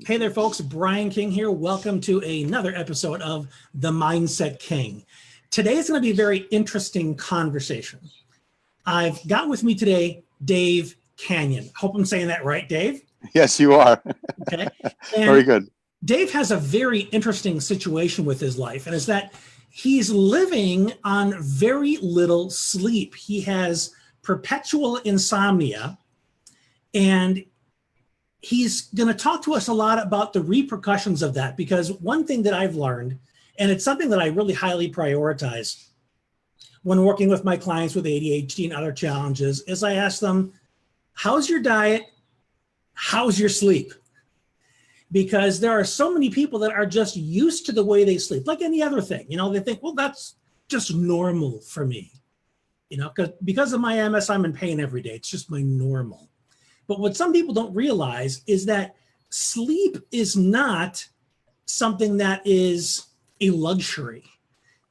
Hey there, folks. Brian King here. Welcome to another episode of The Mindset King. Today is going to be a very interesting conversation. I've got with me today Dave Kanyan. Hope I'm saying that right, Dave? Yes, you are. Okay. And very good. Dave has a very interesting situation with his life, and it's that he's living on very little sleep. He has perpetual insomnia, and he's going to talk to us a lot about the repercussions of that, because one thing that I've learned, and it's something that I really highly prioritize when working with my clients with ADHD and other challenges, is I ask them, how's your diet? How's your sleep? Because there are so many people that are just used to the way they sleep, like any other thing. You know, they think, well, that's just normal for me. You know, because of my MS, I'm in pain every day. It's just my normal. But what some people don't realize is that sleep is not something that is a luxury.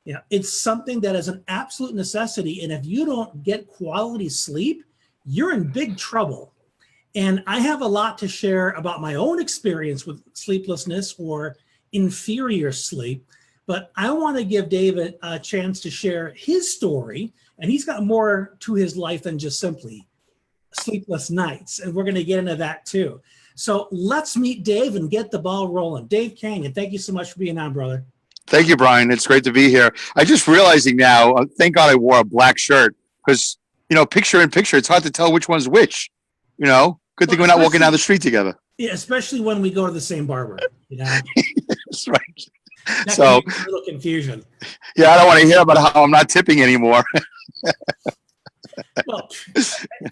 You know, it's something that is an absolute necessity. And if you don't get quality sleep, you're in big trouble. And I have a lot to share about my own experience with sleeplessness or inferior sleep. But I want to give David a chance to share his story. And he's got more to his life than just simply sleepless nights, and we're going to get into that too. So let's meet Dave and get the ball rolling. Dave Kanyan, thank you so much for being on, brother. Thank you, Brian. It's great to be here. I just realizing now, thank God I wore a black shirt, because, you know, picture in picture, it's hard to tell which one's which. You know, good thing we're not walking down the street together. Yeah, especially when we go to the same barber. You know, that's right. That so can be a little confusion. Yeah, I don't want to hear about how I'm not tipping anymore. Well,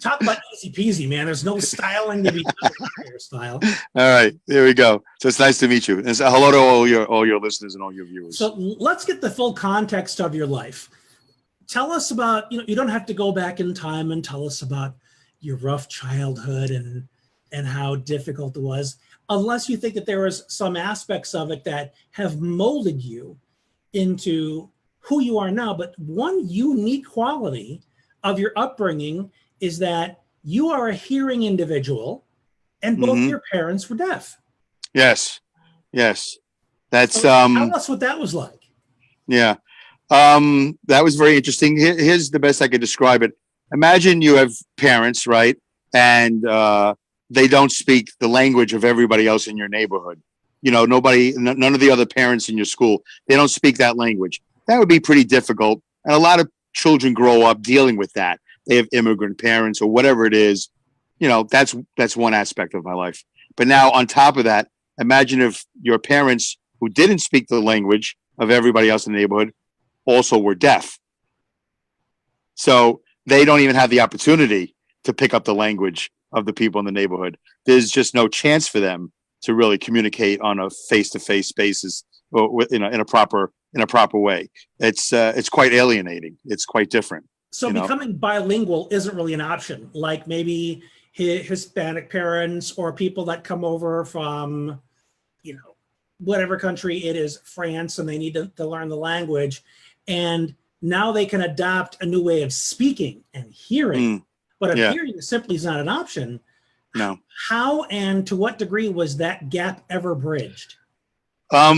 talk about easy peasy, man. There's no styling to be done with hairstyle. All right, there we go. So it's nice to meet you. And so hello to all your listeners and all your viewers. So let's get the full context of your life. Tell us about, you don't have to go back in time and tell us about your rough childhood and how difficult it was, unless you think that there was some aspects of it that have molded you into who you are now. But one unique quality of your upbringing is that you are a hearing individual, and both your parents were deaf. Yes. That's so tell us what that was like. Yeah. That was very interesting. Here's the best I could describe it. Imagine you have parents, right? And they don't speak the language of everybody else in your neighborhood. You know, none of the other parents in your school, they don't speak that language. That would be pretty difficult. And a lot of children grow up dealing with that. They have immigrant parents or whatever it is. You know, that's one aspect of my life. But now on top of that, imagine if your parents who didn't speak the language of everybody else in the neighborhood also were deaf. So they don't even have the opportunity to pick up the language of the people in the neighborhood. There's just no chance for them to really communicate on a face-to-face basis or in a proper way. It's quite alienating. It's quite different. So becoming bilingual isn't really an option. Like maybe Hispanic parents or people that come over from, whatever country it is, France, and they need to learn the language. And now they can adopt a new way of speaking and hearing. But if hearing simply is not an option, no. How and to what degree was that gap ever bridged? My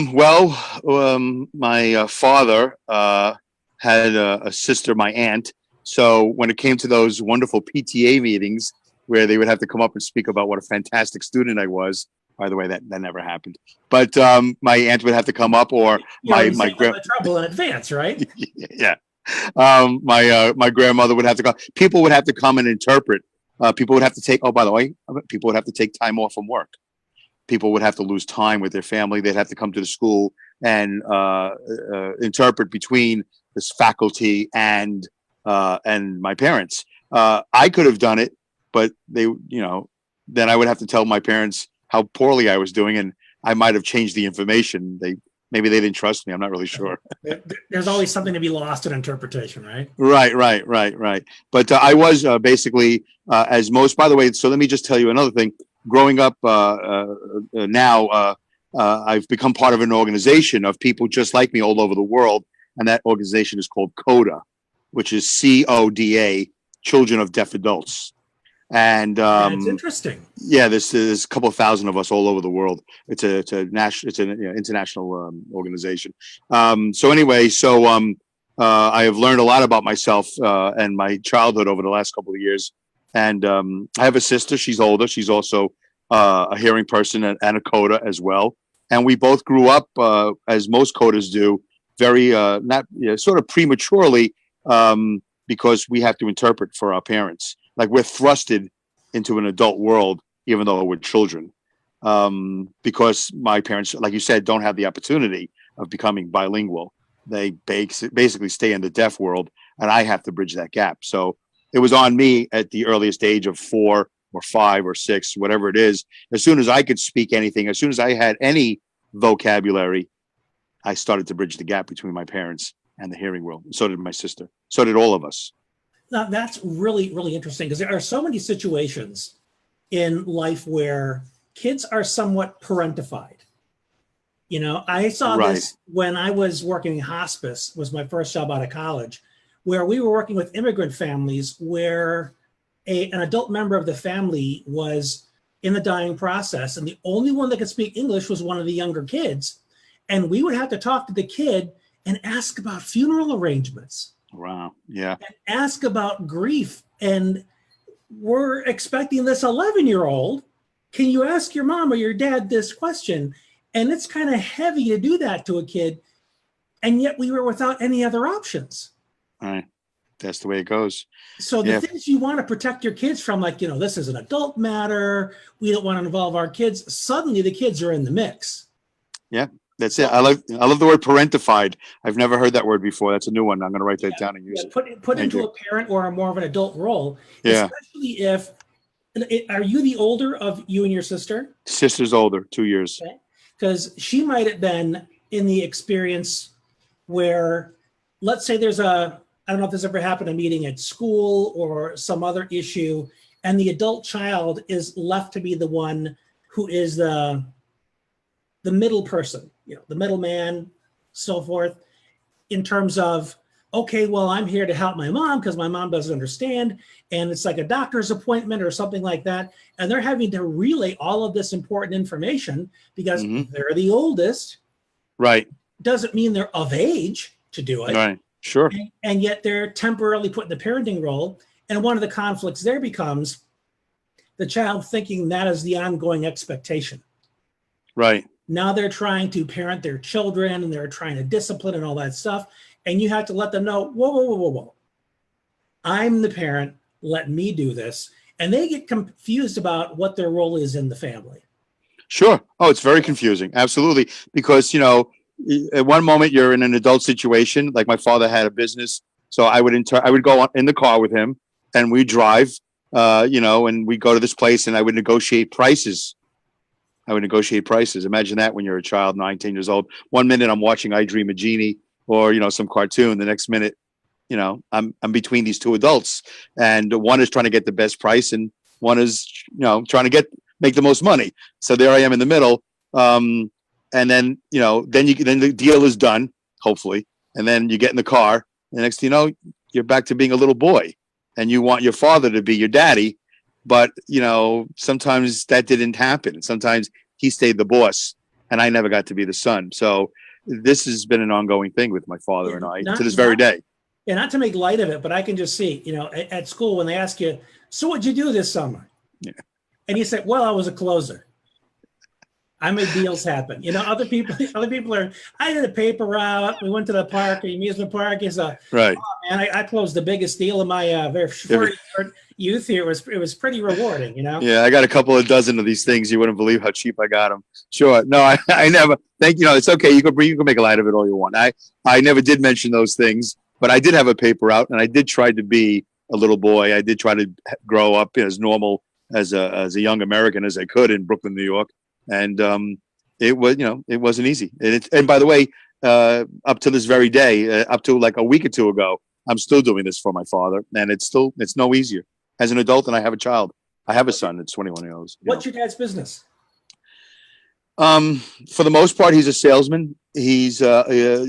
father had a sister, my aunt. So when it came to those wonderful PTA meetings where they would have to come up and speak about what a fantastic student I was, by the way, that never happened. But my aunt would have to come up, or my trouble in advance, right? Yeah. My grandmother would have to come. People would have to come and interpret. People would have to take. Oh, by the way, people would have to take time off from work. People would have to lose time with their family. They'd have to come to the school and interpret between this faculty and my parents. I could have done it, but then I would have to tell my parents how poorly I was doing, and I might have changed the information. Maybe they didn't trust me. I'm not really sure. There's always something to be lost in interpretation, right? Right. But I was basically, as most, by the way, so let me just tell you another thing. Growing up now, I've become part of an organization of people just like me all over the world. And that organization is called CODA, which is CODA, Children of Deaf Adults. And That's interesting. yeah, there's a couple of thousand of us all over the world. It's an international organization. So anyway, I have learned a lot about myself and my childhood over the last couple of years. And I have a sister. She's older. She's also a hearing person and a coder as well. And we both grew up, as most coders do, very not sort of prematurely, because we have to interpret for our parents. Like we're thrusted into an adult world, even though we're children, because my parents, like you said, don't have the opportunity of becoming bilingual. They basically stay in the deaf world, and I have to bridge that gap. So it was on me at the earliest age of 4 or 5 or 6, whatever it is. As soon as I could speak anything, as soon as I had any vocabulary, I started to bridge the gap between my parents and the hearing world. So did my sister. So did all of us. Now, that's really, really interesting because there are so many situations in life where kids are somewhat parentified. You know, I saw this when I was working in hospice, was my first job out of college, where we were working with immigrant families where an adult member of the family was in the dying process. And the only one that could speak English was one of the younger kids. And we would have to talk to the kid and ask about funeral arrangements. Wow. Yeah. And ask about grief. And we're expecting this 11-year-old. Can you ask your mom or your dad this question? And it's kind of heavy to do that to a kid. And yet we were without any other options. All right. That's the way it goes. So the things you want to protect your kids from, like, you know, this is an adult matter. We don't want to involve our kids. Suddenly the kids are in the mix. Yeah. That's it. I love the word parentified. I've never heard that word before. That's a new one. I'm going to write that down and use it. Put into a parent or more of an adult role. Yeah. Especially if, are you the older of you and your sister? Sister's older, 2 years. Okay. Because she might have been in the experience where, let's say there's I don't know if this ever happened, a meeting at school or some other issue, and the adult child is left to be the one who is the middle person, you know, the middleman, so forth, in terms of, okay, well, I'm here to help my mom because my mom doesn't understand. And it's like a doctor's appointment or something like that. And they're having to relay all of this important information because they're the oldest. Right. Doesn't mean they're of age to do it. Right. Sure. And yet they're temporarily put in the parenting role. And one of the conflicts there becomes the child thinking that is the ongoing expectation. Right. Now they're trying to parent their children and they're trying to discipline and all that stuff. And you have to let them know, whoa. I'm the parent. Let me do this. And they get confused about what their role is in the family. Sure. Oh, it's very confusing. Absolutely. Because, you know, at one moment you're in an adult situation, like my father had a business. So I would go in the car with him and we drive, you know, and we go to this place and I would negotiate prices. Imagine that when you're a child, 19 years old. 1 minute I'm watching I Dream of Jeannie or, you know, some cartoon. The next minute, you know, I'm between these two adults and one is trying to get the best price and one is, you know, trying to make the most money. So there I am in the middle. And then, you know, then the deal is done, hopefully. And then you get in the car. And the next thing you know, you're back to being a little boy and you want your father to be your daddy. But, you know, sometimes that didn't happen. Sometimes he stayed the boss and I never got to be the son. So this has been an ongoing thing with my father and I to this very day. Yeah, not to make light of it, but I can just see, you know, at school when they ask you, so what'd you do this summer? Yeah. And you say, well, I was a closer. I made deals happen. You know, other people are, I did a paper route. We went to the park, the amusement park. It's right. Oh, man, I closed the biggest deal of my very short youth here. It was pretty rewarding, you know? Yeah, I got a couple of dozen of these things. You wouldn't believe how cheap I got them. Sure. No, I never, you know, it's okay. You can make a light of it all you want. I never did mention those things, but I did have a paper route and I did try to be a little boy. I did try to grow up as normal as a young American as I could in Brooklyn, New York. And it was, you know, it wasn't easy. And by the way, up to this very day, up to like a week or two ago, I'm still doing this for my father, and it's no easier as an adult. And I have a child. I have a son that's 21 years old. What's your dad's business? For the most part, he's a salesman. He's a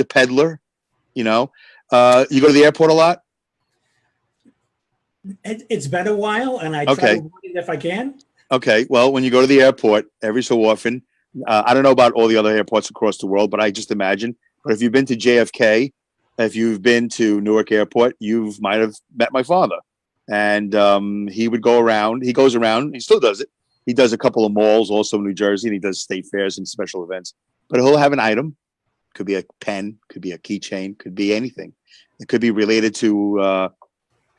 peddler. You know, you go to the airport a lot. It's been a while, and I try to Okay. avoid it if I can. Okay. Well, when you go to the airport every so often, I don't know about all the other airports across the world, but I just imagine. But if you've been to JFK, if you've been to Newark Airport, you might have met my father. And he would go around. He goes around. He still does it. He does a couple of malls also in New Jersey, and he does state fairs and special events. But he'll have an item. Could be a pen, could be a keychain, could be anything. It could be related to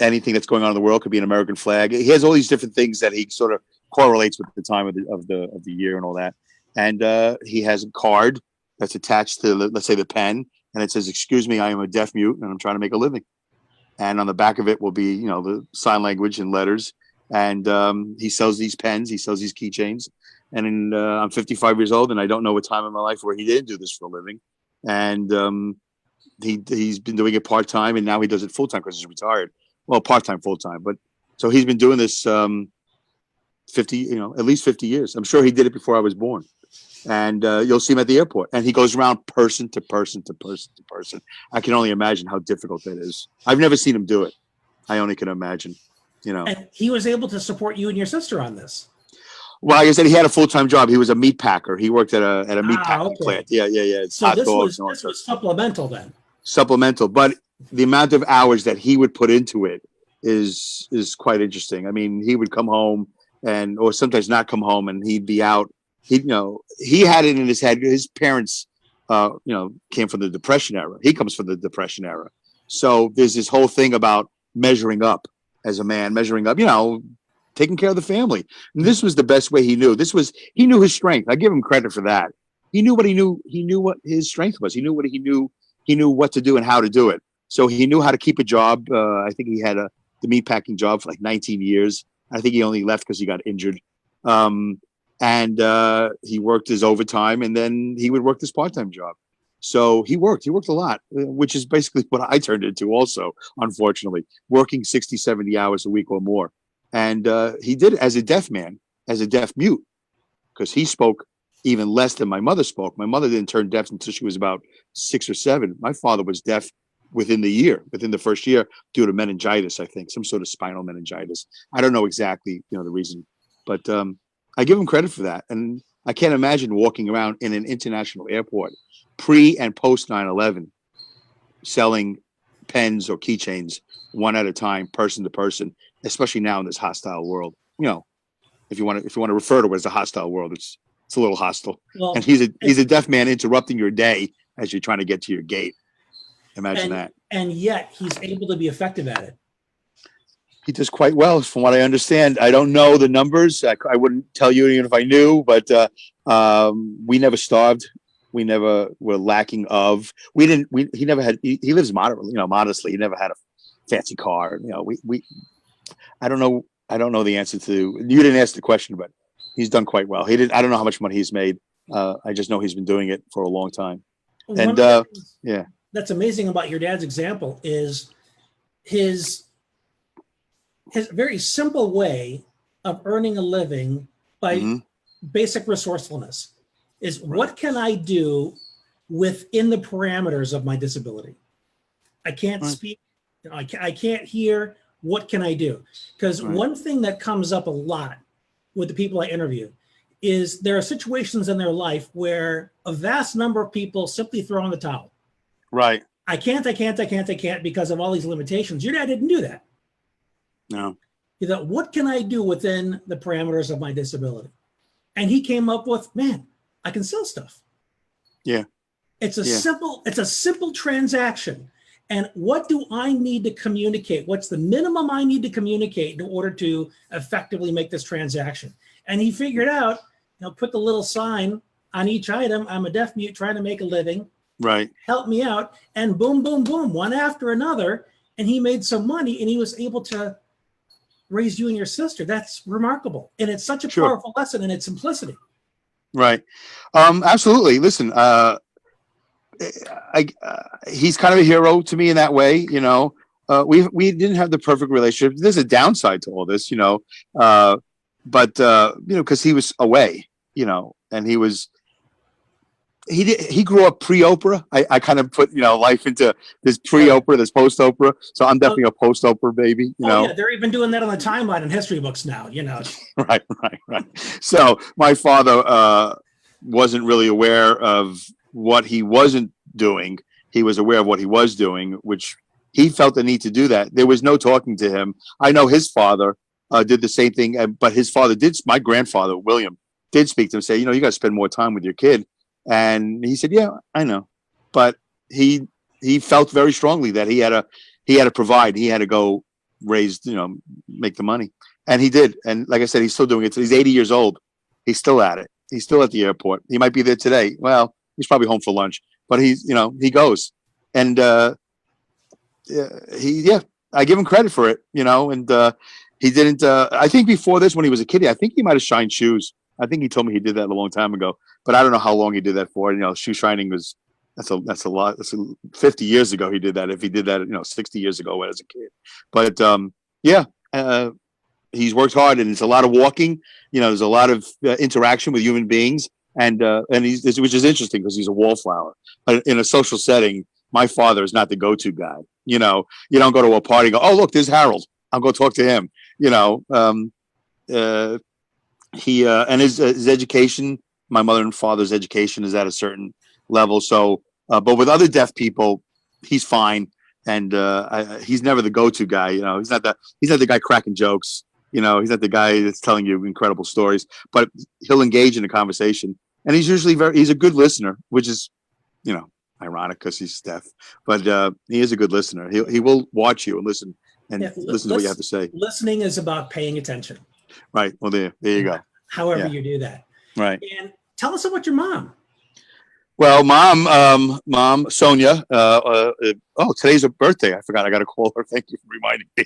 anything that's going on in the world. Could be an American flag. He has all these different things that he sort of correlates with the time of the year and all that. And he has a card that's attached to, let's say, the pen, and it says, "Excuse me, I am a deaf mute, and I'm trying to make a living." And on the back of it will be, the sign language and letters. And he sells these pens, he sells these keychains. And I'm 55 years old, and I don't know a time in my life where he didn't do this for a living. And he's been doing it part time, and now he does it full time because he's retired. Well, part time, full time, but so he's been doing this 50, at least 50 years. I'm sure he did it before I was born. And you'll see him at the airport, and he goes around person to person to person to person. I can only imagine how difficult that is. I've never seen him do it. I only can imagine. And he was able to support you and your sister on this. Well, like I said, he had a full-time job. He was a meat packer. He worked at a meat packing plant. Yeah. It's so hot this dogs. was supplemental then. Supplemental, but the amount of hours that he would put into it is quite interesting. I mean, he would come home or sometimes not come home, and he'd be out. He had it in his head. His parents, came from the Depression era. He comes from the Depression era. So there's this whole thing about measuring up as a man, taking care of the family. And this was the best way he knew. He knew his strength. I give him credit for that. He knew what he knew. He knew what his strength was. He knew what he knew. He knew what to do and how to do it. So he knew how to keep a job. I think he had the meatpacking job for like 19 years. I think he only left because he got injured. And he worked his overtime, and then he would work this part-time job. So he worked a lot, which is basically what I turned into also, unfortunately, working 60, 70 hours a week or more. And he did it as a deaf man, as a deaf mute, because he spoke even less than my mother spoke. My mother didn't turn deaf until she was about 6 or 7. My father was deaf within the first year, due to meningitis, I think, some sort of spinal meningitis. I don't know exactly, the reason, but I give him credit for that. And I can't imagine walking around in an international airport pre and post 9/11 selling pens or keychains one at a time, person to person, especially now in this hostile world. If you want to refer to it as a hostile world, it's a little hostile. Well, and he's a deaf man interrupting your day as you're trying to get to your gate. Imagine that. And yet he's able to be effective at it. He does quite well, from what I understand. I don't know the numbers. I wouldn't tell you even if I knew, but we never starved. We never were lacking of. He never had. He lives modestly. He never had a fancy car. I don't know. I don't know the answer to. You didn't ask the question, but he's done quite well. He didn't. I don't know how much money he's made. I just know he's been doing it for a long time. And yeah, that's amazing about your dad's example is his very simple way of earning a living by basic resourcefulness is what can I do within the parameters of my disability? I can't speak. I can't hear. What can I do? Because one thing that comes up a lot with the people I interview is there are situations in their life where a vast number of people simply throw in the towel. Right. I can't because of all these limitations. Your dad didn't do that. No. He thought, what can I do within the parameters of my disability? And he came up with, man, I can sell stuff. Yeah. It's a simple transaction. And what do I need to communicate? What's the minimum I need to communicate in order to effectively make this transaction? And he figured out, put the little sign on each item. I'm a deaf mute trying to make a living. Right. Help me out. And boom, boom, boom, one after another. And he made some money and he was able to raise you and your sister. That's remarkable. And it's such a powerful lesson in its simplicity. Right. Absolutely. Listen, he's kind of a hero to me in that way. We didn't have the perfect relationship. There's a downside to all this, but because he was away, and he was he grew up pre-Oprah. I kind of put, life into this pre-Oprah, this post-Oprah. So I'm definitely a post-Oprah baby, Yeah, they're even doing that on the timeline in history books now, Right. So my father wasn't really aware of what he wasn't doing. He was aware of what he was doing, which he felt the need to do that. There was no talking to him. I know his father did the same thing, but his father my grandfather, William, did speak to him, say, you got to spend more time with your kid. And he said, yeah, I know. But he felt very strongly that he had to provide, he had to go raise, make the money. And he did. And like I said, he's still doing it. He's 80 years old. He's still at it. He's still at the airport. He might be there today. Well, he's probably home for lunch, but he goes. And I give him credit for it, and he didn't, I think before this, when he was a kid, I think he might've shined shoes. I think he told me he did that a long time ago, but I don't know how long he did that for. Shoe shining that's a lot. That's 50 years ago he did that. If he did that, 60 years ago as a kid. But he's worked hard, and it's a lot of walking. There's a lot of interaction with human beings, and which is interesting because he's a wallflower. But in a social setting, my father is not the go-to guy. You don't go to a party and go, oh, look, there's Harold. I'll go talk to him. He and his education, my mother and father's education is at a certain level. So, but with other deaf people, he's fine. And he's never the go-to guy. He's not the guy cracking jokes. He's not the guy that's telling you incredible stories, but he'll engage in a conversation. And he's usually he's a good listener, which is, ironic because he's deaf, but he is a good listener. He will watch you and listen listen to what you have to say. Listening is about paying attention. Right. Well, there you go. However you do that. Right. And tell us about your mom. Well, mom, Sonia. Today's her birthday. I forgot. I got to call her. Thank you for reminding me.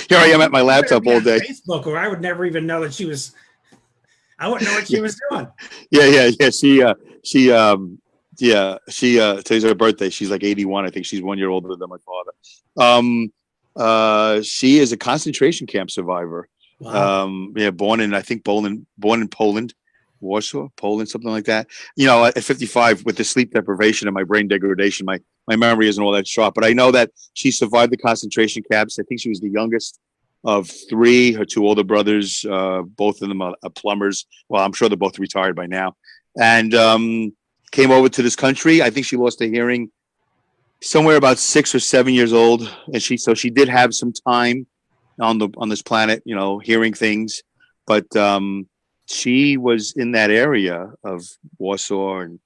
Here I am at my laptop all day. Facebook, or I would never even know that she was. I wouldn't know what she was doing. Yeah. She today's her birthday. She's like 81. I think she's 1 year older than my father. She is a concentration camp survivor. Wow. Born in Poland, Warsaw, Poland, something like that. At 55 with the sleep deprivation and my brain degradation, my memory isn't all that sharp, but I know that she survived the concentration camps. I think she was the youngest of three. Her two older brothers, both of them are plumbers. Well, I'm sure they're both retired by now. And came over to this country. I think she lost her hearing somewhere about 6 or 7 years old. And she did have some time on this planet, hearing things, but she was in that area of Warsaw and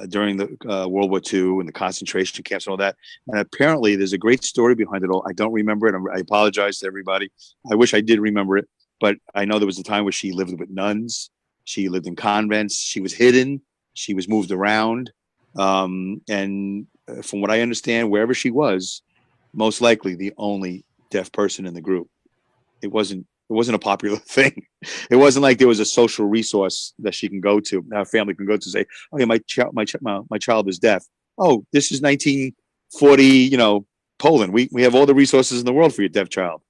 during the World War II and the concentration camps and all that. And apparently there's a great story behind it all. I don't remember it. I apologize to everybody. I wish I did remember it, but I know there was a time where she lived with nuns. She lived in convents. She was hidden. She was moved around. And from what I understand, wherever she was, most likely the only deaf person in the group. It wasn't a popular thing. It wasn't like there was a social resource that she can go to, our family can go to, say, oh yeah, my child is deaf. Oh, this is 1940, Poland. We have all the resources in the world for your deaf child.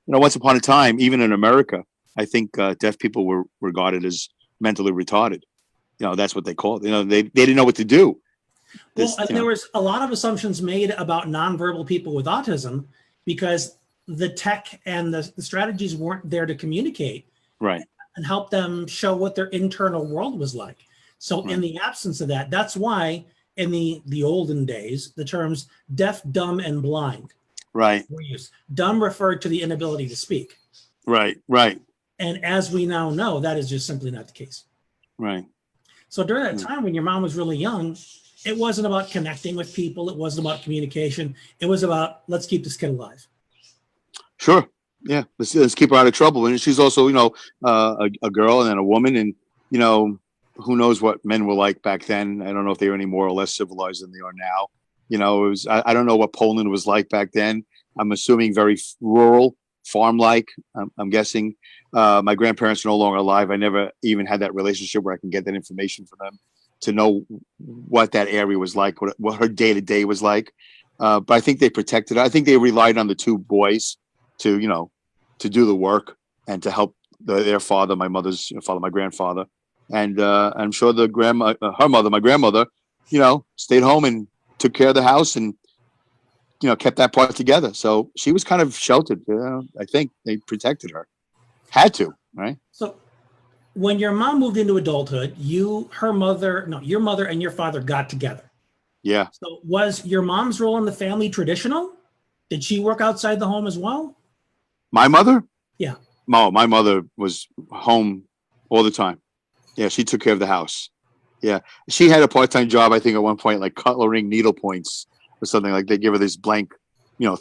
Once upon a time, even in America, I think deaf people were regarded as mentally retarded. That's what they called it. They didn't know what to do. There was a lot of assumptions made about nonverbal people with autism because the tech and the strategies weren't there to communicate, right, and help them show what their internal world was like. So in the absence of that, that's why in the olden days, the terms deaf, dumb, and blind were used. Dumb referred to the inability to speak. Right. And as we now know, that is just simply not the case. Right. So during that time when your mom was really young, it wasn't about connecting with people. It wasn't about communication. It was about, let's keep this kid alive. Sure. Yeah. Let's keep her out of trouble. And she's also, a girl and then a woman. And, who knows what men were like back then. I don't know if they were any more or less civilized than they are now. I don't know what Poland was like back then. I'm assuming very rural, farm-like, I'm guessing. My grandparents are no longer alive. I never even had that relationship where I can get that information from them to know what that area was like, what her day-to-day was like. But I think they protected her. I think they relied on the two boys to do the work and to help their father, my mother's father, my grandfather. And I'm sure the grandma, her mother, my grandmother, stayed home and took care of the house and, kept that part together. So she was kind of sheltered. I think they protected her. Had to, right? So when your mom moved into adulthood, your mother and your father got together. Yeah. So was your mom's role in the family traditional? Did she work outside the home as well? My mother? Yeah. No, my mother was home all the time. Yeah, she took care of the house. Yeah. She had a part-time job, I think, at one point, like cutlerying needle points or something. Like they give her this blank,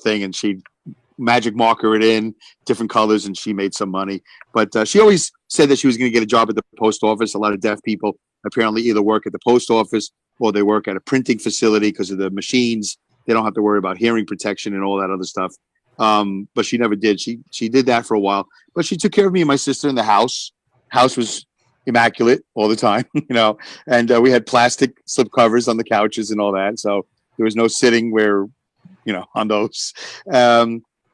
thing, and she'd magic marker it in different colors, and she made some money. But she always said that she was going to get a job at the post office. A lot of deaf people apparently either work at the post office or they work at a printing facility because of the machines. They don't have to worry about hearing protection and all that other stuff. But she never did. She did that for a while, but she took care of me and my sister in the house. House was immaculate all the time, and we had plastic slip covers on the couches and all that. So there was no sitting where, on those.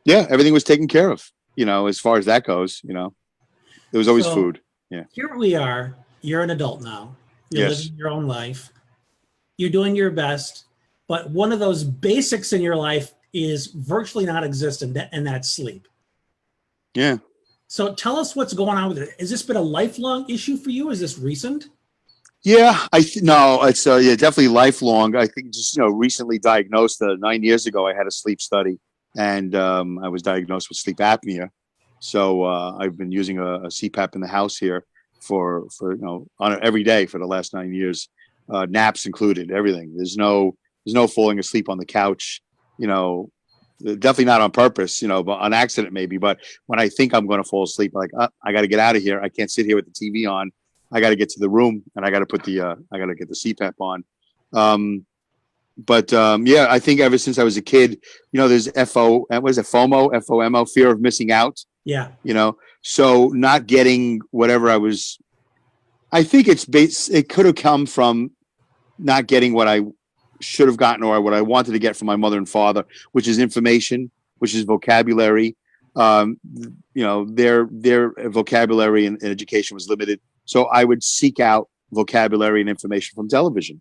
Yeah, everything was taken care of, as far as that goes, there was always food. Yeah. Here we are. You're an adult now. You're Yes. living your own life. You're doing your best, but one of those basics in your life is virtually non-existent, and that's sleep. Yeah. So tell us what's going on with it. Has this been a lifelong issue for you? Is this recent? Yeah, no, it's definitely lifelong. I think just recently diagnosed. 9 years ago, I had a sleep study, and I was diagnosed with sleep apnea. So I've been using a CPAP in the house here for on every day for the last 9 years, naps included, everything. There's no falling asleep on the couch. Definitely not on purpose. But on accident maybe. But when I think I'm going to fall asleep, like I got to get out of here. I can't sit here with the TV on. I got to get to the room and I got to put I got to get the CPAP on. Yeah, I think ever since I was a kid, there's FOMO, fear of missing out. Yeah. So not getting whatever I think it could have come from not getting what I should have gotten or what I wanted to get from my mother and father, which is information, which is vocabulary. Their vocabulary and education was limited. So I would seek out vocabulary and information from television,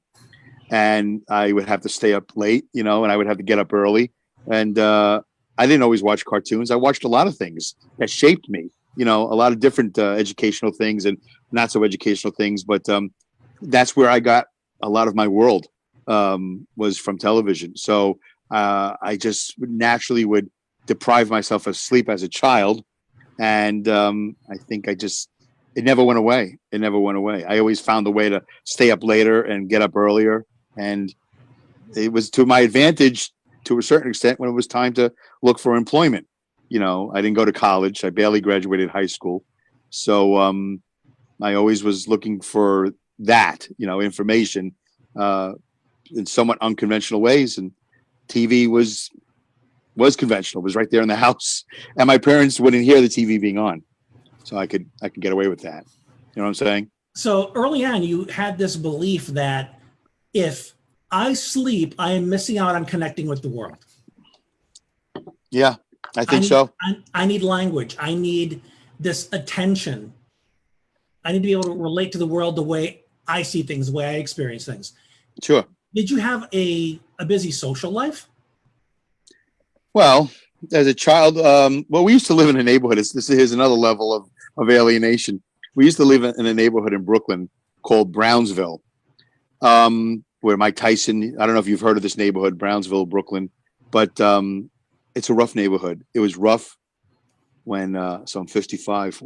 and I would have to stay up late, and I would have to get up early. And I didn't always watch cartoons. I watched a lot of things that shaped me, a lot of different educational things and not so educational things. But that's where I got a lot of my world was from television. So I just naturally would deprive myself of sleep as a child. And I think it never went away. It never went away. I always found a way to stay up later and get up earlier. And it was to my advantage to a certain extent when it was time to look for employment. I didn't go to college. I barely graduated high school. So I always was looking for that, information in somewhat unconventional ways. And TV was conventional, was right there in the house. And my parents wouldn't hear the TV being on. So I could get away with that. You know what I'm saying? So early on, you had this belief that if I sleep, I am missing out on connecting with the world. Yeah, I think so. I need language. I need this attention. I need to be able to relate to the world the way I see things, the way I experience things. Sure. Did you have a busy social life? Well, as a child, we used to live in a neighborhood. Here's another level of alienation. We used to live in a neighborhood in Brooklyn called Brownsville, where Mike Tyson, I don't know if you've heard of this neighborhood, Brownsville, Brooklyn, but it's a rough neighborhood. It was rough when, so I'm 55,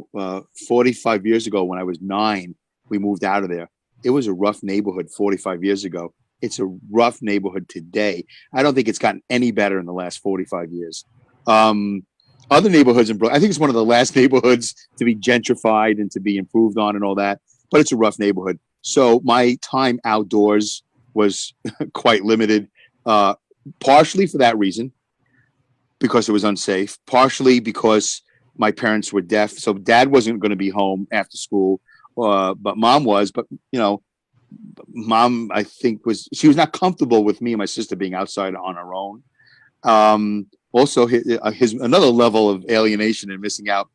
45 years ago when I was 9, we moved out of there. It was a rough neighborhood 45 years ago. It's a rough neighborhood today. I don't think it's gotten any better in the last 45 years. Other neighborhoods in Brooklyn, I think it's one of the last neighborhoods to be gentrified and to be improved on and all that, but it's a rough neighborhood. So my time outdoors was quite limited, partially for that reason, because it was unsafe, partially because my parents were deaf. So dad wasn't going to be home after school, but mom was. But, mom, I think she was not comfortable with me and my sister being outside on our own. Also, his another level of alienation and missing out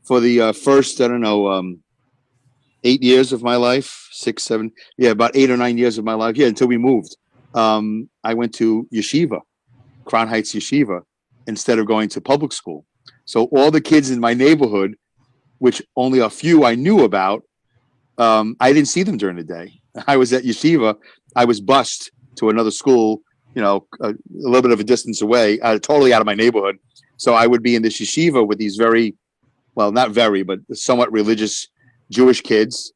for the first, I don't know, 8 years of my life, 6, 7, yeah, about 8 or 9 years of my life. Yeah, until we moved. I went to yeshiva, Crown Heights Yeshiva, instead of going to public school. So all the kids in my neighborhood, which only a few I knew about, I didn't see them during the day. I was at yeshiva. I was bused to another school, a little bit of a distance away, totally out of my neighborhood. So I would be in this yeshiva with these very, well, not very, but somewhat religious Jewish kids.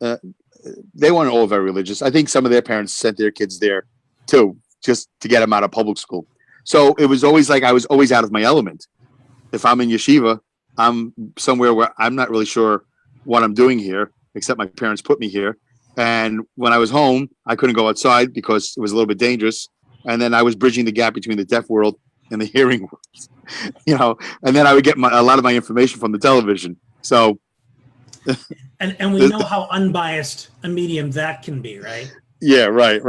They weren't all very religious. I think some of their parents sent their kids there too, just to get them out of public school. So it was always like I was always out of my element. If I'm in yeshiva, I'm somewhere where I'm not really sure what I'm doing here, except my parents put me here. And when I was home, I couldn't go outside because it was a little bit dangerous. And then I was bridging the gap between the deaf world and the hearing world, and then I would get a lot of my information from the television. So. And we know how unbiased a medium that can be, right? Yeah, right.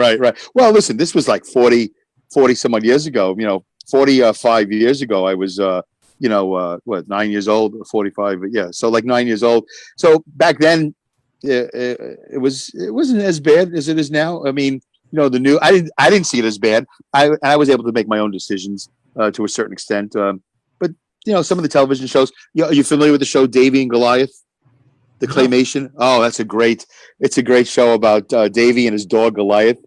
Well, listen, this was like 40 some odd years ago, 45 years ago. I was, 9 years old, 45. Yeah. So like 9 years old. So back then it wasn't as bad as it is now. I mean, I didn't see it as bad. I was able to make my own decisions to a certain extent. But some of the television shows, are you familiar with the show Davy and Goliath? The claymation. Oh, it's a great show about Davy and his dog Goliath.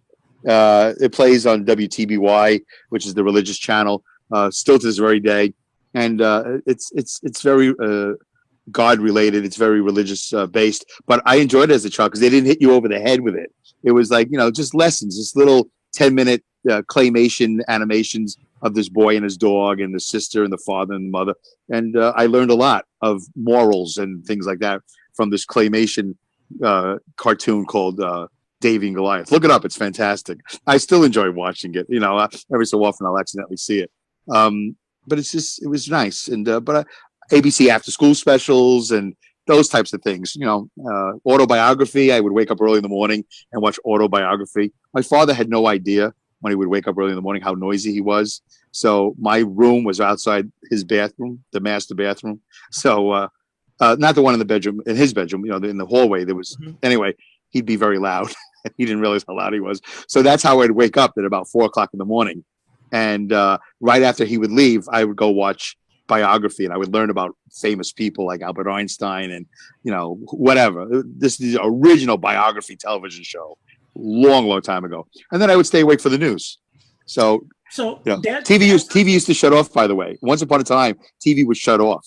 It plays on WTBY, which is the religious channel, still to this very day. And it's very God related. It's very religious based, but I enjoyed it as a child because they didn't hit you over the head with it. It was like, just lessons, just little 10-minute claymation animations of this boy and his dog and the sister and the father and the mother. And I learned a lot of morals and things like that from this claymation cartoon called Davy and Goliath. Look it up. It's fantastic. I still enjoy watching it. Every so often I'll accidentally see it. But it was nice. And, but ABC after school specials and those types of things, autobiography. I would wake up early in the morning and watch autobiography. My father had no idea when he would wake up early in the morning how noisy he was. So my room was outside his bathroom, the master bathroom. So, not the one in the bedroom, in his bedroom, in the hallway. There was, anyway, he'd be very loud. He didn't realize how loud he was. So that's how I'd wake up at about 4:00 in the morning. And right after he would leave, I would go watch biography and I would learn about famous people like Albert Einstein and, whatever. This is the original biography television show, long time ago. And then I would stay awake for the news. So TV used to shut off, by the way. Once upon a time, TV would shut off.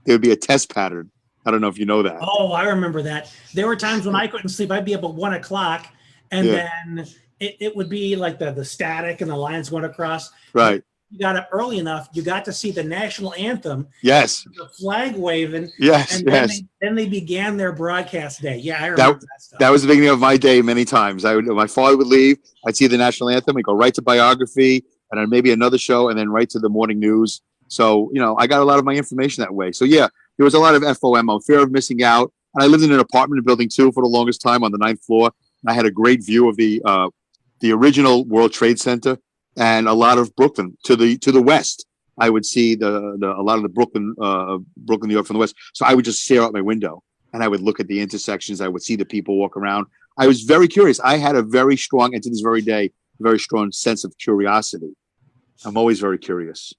There would be a test pattern. I don't know if you know that. Oh, I remember that. There were times when I couldn't sleep. I'd be up at 1:00 and then it would be like the static and the lines going across. Right. You got up early enough. You got to see the national anthem. Yes. The flag waving. Yes. And then they began their broadcast day. Yeah, I remember that stuff. That was the beginning of my day many times. My father would leave. I'd see the national anthem. We'd go right to biography and then maybe another show and then right to the morning news. So, I got a lot of my information that way. So, yeah, there was a lot of FOMO, fear of missing out. And I lived in an apartment building, too, for the longest time on the 9th floor. And I had a great view of the original World Trade Center and a lot of Brooklyn to the west. I would see a lot of the Brooklyn, New York from the west. So I would just stare out my window and I would look at the intersections. I would see the people walk around. I was very curious. I had a very strong, and to this very day, very strong sense of curiosity. I'm always very curious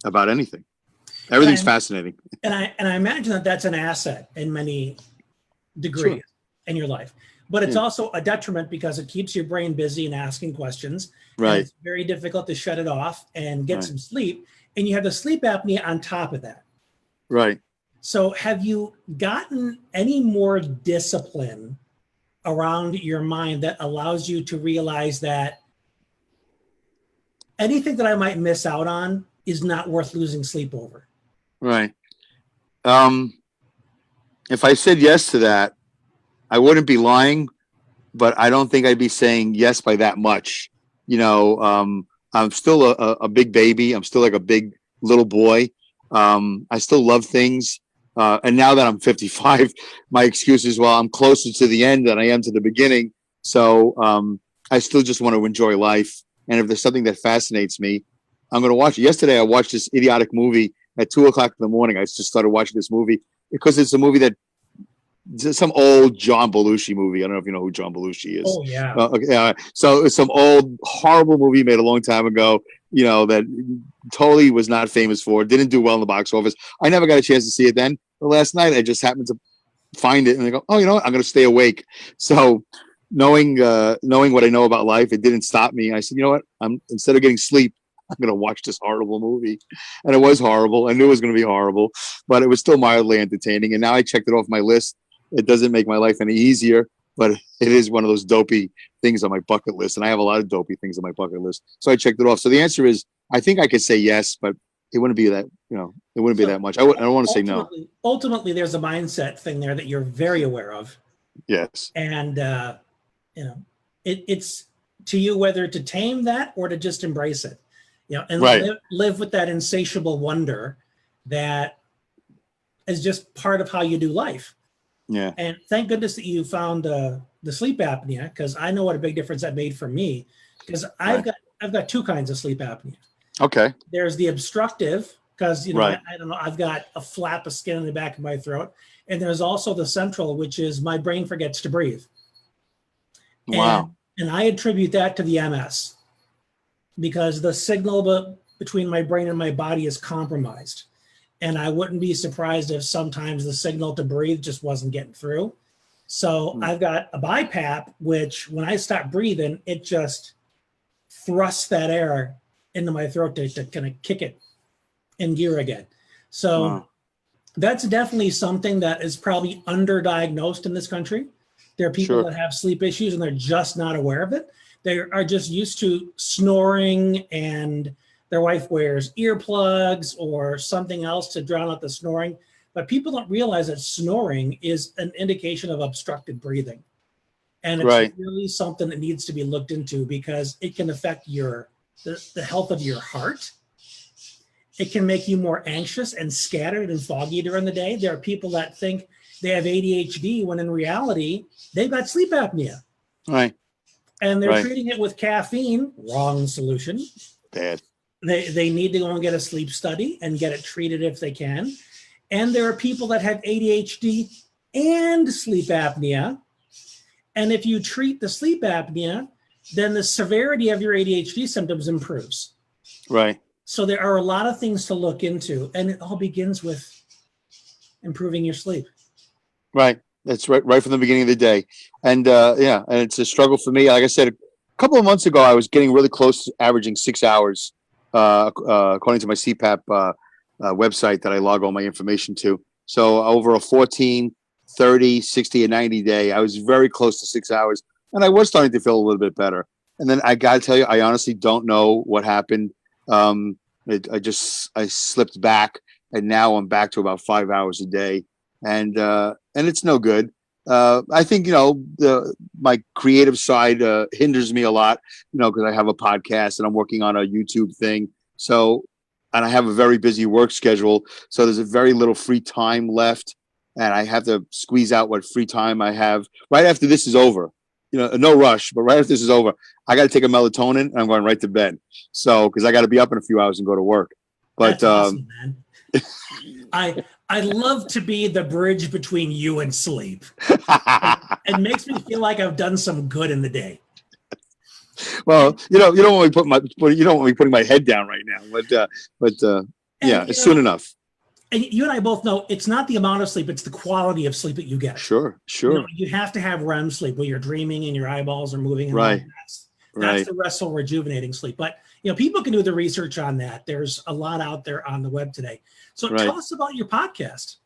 about anything. Everything's fascinating. And I imagine that that's an asset in many degrees in your life. But it's also a detriment because it keeps your brain busy and asking questions. Right. It's very difficult to shut it off and get some sleep. And you have the sleep apnea on top of that. Right. So have you gotten any more discipline around your mind that allows you to realize that anything that I might miss out on is not worth losing sleep over? Right. If I said yes to that, I wouldn't be lying, but I don't think I'd be saying yes by that much. I'm still a big baby. I'm still like a big little boy. I still love things. And now that I'm 55, my excuse is, well, I'm closer to the end than I am to the beginning. So I still just want to enjoy life. And if there's something that fascinates me, I'm going to watch it. Yesterday, I watched this idiotic movie at 2:00 in the morning. I just started watching this movie because it's a movie that some old John Belushi movie. I don't know if you know who John Belushi is. Oh yeah. Okay, so it's some old horrible movie made a long time ago. That totally was not famous for. Didn't do well in the box office. I never got a chance to see it then. But last night I just happened to find it and I go, oh, you know what? I'm going to stay awake. So knowing what I know about life, it didn't stop me. I said, you know what? Instead of getting sleep, I'm going to watch this horrible movie. And it was horrible. I knew it was going to be horrible, but it was still mildly entertaining. And now I checked it off my list. It doesn't make my life any easier, but it is one of those dopey things on my bucket list. And I have a lot of dopey things on my bucket list. So I checked it off. So the answer is, I think I could say yes, but it wouldn't be that, it wouldn't be that much. I don't want to say no. Ultimately, there's a mindset thing there that you're very aware of. Yes. And, it's to you whether to tame that or to just embrace it, and live with that insatiable wonder that is just part of how you do life. Yeah. And thank goodness that you found the sleep apnea, because I know what a big difference that made for me, because I've got two kinds of sleep apnea. Okay. There's the obstructive, because Right. I don't know, I've got a flap of skin in the back of my throat, and there's also the central, which is my brain forgets to breathe. Wow. And I attribute that to the MS, because the signal between my brain and my body is compromised. And I wouldn't be surprised if sometimes the signal to breathe just wasn't getting through. So I've got a BiPAP, which when I stop breathing, it just thrusts that air into my throat to kind of kick it in gear again. So that's definitely something that is probably underdiagnosed in this country. There are people that have sleep issues and they're just not aware of it. They are just used to snoring, and their wife wears earplugs or something else to drown out the snoring. But people don't realize that snoring is an indication of obstructed breathing. And it's really something that needs to be looked into, because it can affect the health of your heart. It can make you more anxious and scattered and foggy during the day. There are people that think they have ADHD when in reality, they've got sleep apnea. Right. And they're treating it with caffeine. Wrong solution. Bad. They need to go and get a sleep study and get it treated if they can. And there are people that have ADHD and sleep apnea. And if you treat the sleep apnea, then the severity of your ADHD symptoms improves. Right. So there are a lot of things to look into, and it all begins with improving your sleep. Right. That's right from the beginning of the day. And and it's a struggle for me. Like I said, a couple of months ago, I was getting really close to averaging 6 hours, according to my CPAP website that I log all my information to. So over a 14, 30, 60, and 90 day, I was very close to 6 hours, and I was starting to feel a little bit better. And then I got to tell you, I honestly don't know what happened. I slipped back, and now I'm back to about 5 hours a day, and it's no good. I think, my creative side hinders me a lot, because I have a podcast and I'm working on a YouTube thing. So, and I have a very busy work schedule. So there's a very little free time left, and I have to squeeze out what free time I have right after this is over. No rush, but right after this is over, I got to take a melatonin and I'm going right to bed. So, because I got to be up in a few hours and go to work. But that's awesome, man. I love to be the bridge between you and sleep. It makes me feel like I've done some good in the day. Well, you don't want me putting my head down right now, but it's soon enough. And you and I both know it's not the amount of sleep; it's the quality of sleep that you get. Sure. You have to have REM sleep where you're dreaming and your eyeballs are moving. And right. That's the restful, rejuvenating sleep. But people can do the research on that. There's a lot out there on the web today. So tell us about your podcast.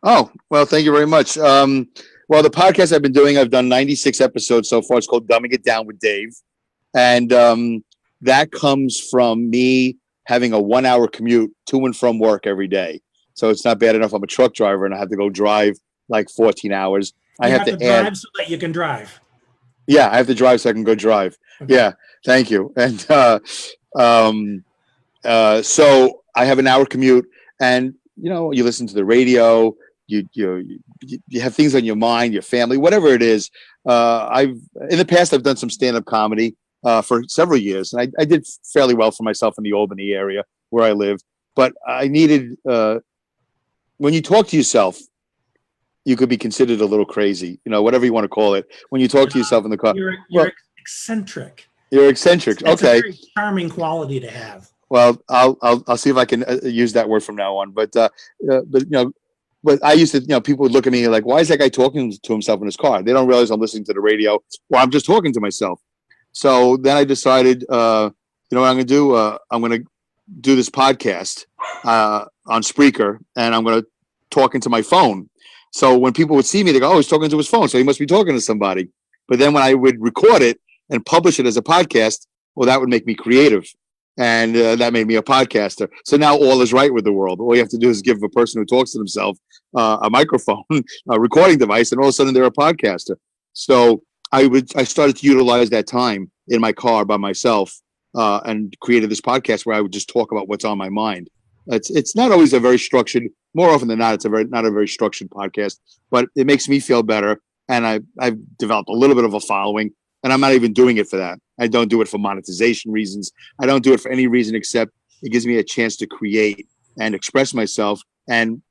Oh, well, thank you very much. Well, the podcast I've been doing, I've done 96 episodes so far. It's called Dumbing It Down with Dave. And that comes from me having a 1 hour commute to and from work every day. So it's not bad enough I'm a truck driver and I have to go drive like 14 hours. I have to drive so that you can drive. Yeah, I have to drive so I can go drive. Okay. Yeah, thank you. And so I have an hour commute, and you listen to the radio. You have things on your mind, your family, whatever it is. In the past I've done some stand-up comedy for several years, and I did fairly well for myself in the Albany area where I live. But I needed when you talk to yourself, you could be considered a little crazy, whatever you want to call it. When you talk to yourself in the car, You're eccentric. you're eccentric. It's Okay. a very charming quality to have. Well, I'll see if I can use that word from now on. But I used to, people would look at me like, why is that guy talking to himself in his car? They don't realize I'm listening to the radio, or I'm just talking to myself. So then I decided, what I'm going to do? I'm going to do this podcast on Spreaker, and I'm going to talk into my phone. So when people would see me, they go, oh, he's talking to his phone, so he must be talking to somebody. But then when I would record it and publish it as a podcast, well, that would make me creative. And that made me a podcaster. So now all is right with the world. All you have to do is give a person who talks to themselves a microphone, a recording device, and all of a sudden they're a podcaster. So I started to utilize that time in my car by myself and created this podcast where I would just talk about what's on my mind. It's not always a very structured. More often than not, it's not a very structured podcast, but it makes me feel better. And I've developed a little bit of a following. And I'm not even doing it for that. I don't do it for monetization reasons. I don't do it for any reason except it gives me a chance to create and express myself. And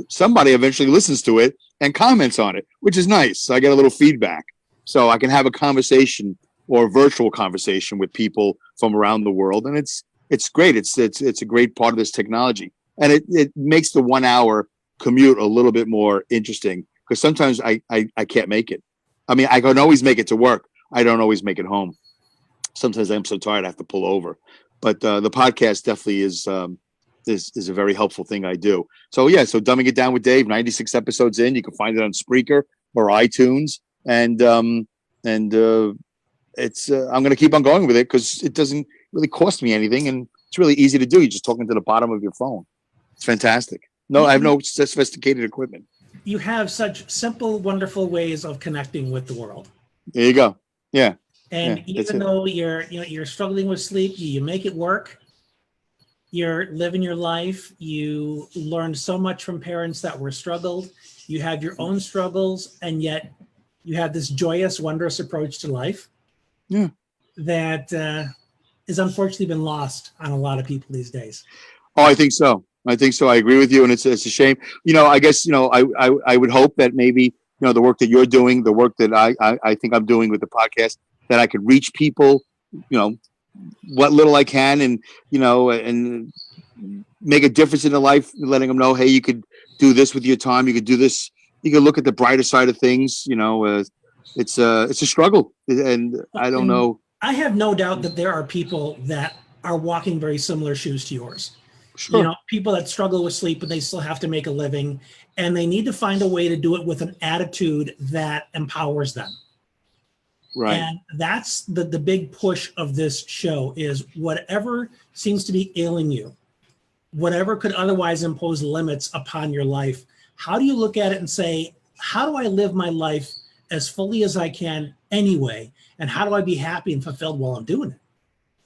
somebody eventually listens to it and comments on it, which is nice. So I get a little feedback. So I can have a conversation or a virtual conversation with people from around the world. And it's great. It's a great part of this technology. And it makes the 1 hour commute a little bit more interesting because sometimes I can't make it. I mean, I can always make it to work. I don't always make it home. Sometimes I'm so tired I have to pull over. But the podcast definitely is a very helpful thing I do. So so Dumbing It Down with Dave, 96 episodes in. You can find it on Spreaker or iTunes, and it's I'm going to keep on going with it because it doesn't really cost me anything, and it's really easy to do. You're just talking to the bottom of your phone. It's fantastic. No, I have no sophisticated equipment. You have such simple, wonderful ways of connecting with the world. There you go. Yeah. And even though you're struggling with sleep, you make it work. You're living your life. You learned so much from parents that were struggled. You have your own struggles, and yet you have this joyous, wondrous approach to life. Yeah. That has unfortunately been lost on a lot of people these days. Oh, I think so. I agree with you, and it's a shame. I guess I would hope that maybe the work that you're doing, the work that I think I'm doing with the podcast, that I could reach people, what little I can, and and make a difference in their life, letting them know, hey, you could do this with your time. You could do this. You could look at the brighter side of things. It's a struggle, and I don't know. I have no doubt that there are people that are walking very similar shoes to yours. Sure. People that struggle with sleep, but they still have to make a living, and they need to find a way to do it with an attitude that empowers them. Right. And that's the big push of this show is whatever seems to be ailing you, whatever could otherwise impose limits upon your life, how do you look at it and say, how do I live my life as fully as I can anyway? And how do I be happy and fulfilled while I'm doing it?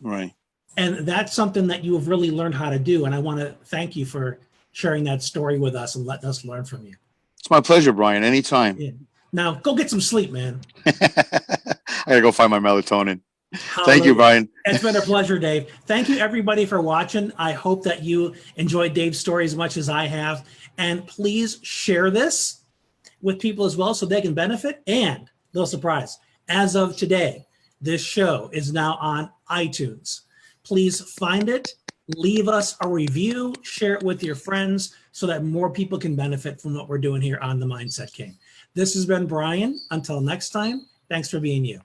Right. And that's something that you have really learned how to do. And I want to thank you for sharing that story with us and letting us learn from you. It's my pleasure, Brian. Anytime. Yeah. Now, go get some sleep, man. I got to go find my melatonin. Hallelujah. Thank you, Brian. It's been a pleasure, Dave. Thank you, everybody, for watching. I hope that you enjoyed Dave's story as much as I have. And please share this with people as well so they can benefit. And, little surprise, as of today, this show is now on iTunes. Please find it, leave us a review, share it with your friends so that more people can benefit from what we're doing here on The Mindset King. This has been Brian. Until next time, thanks for being you.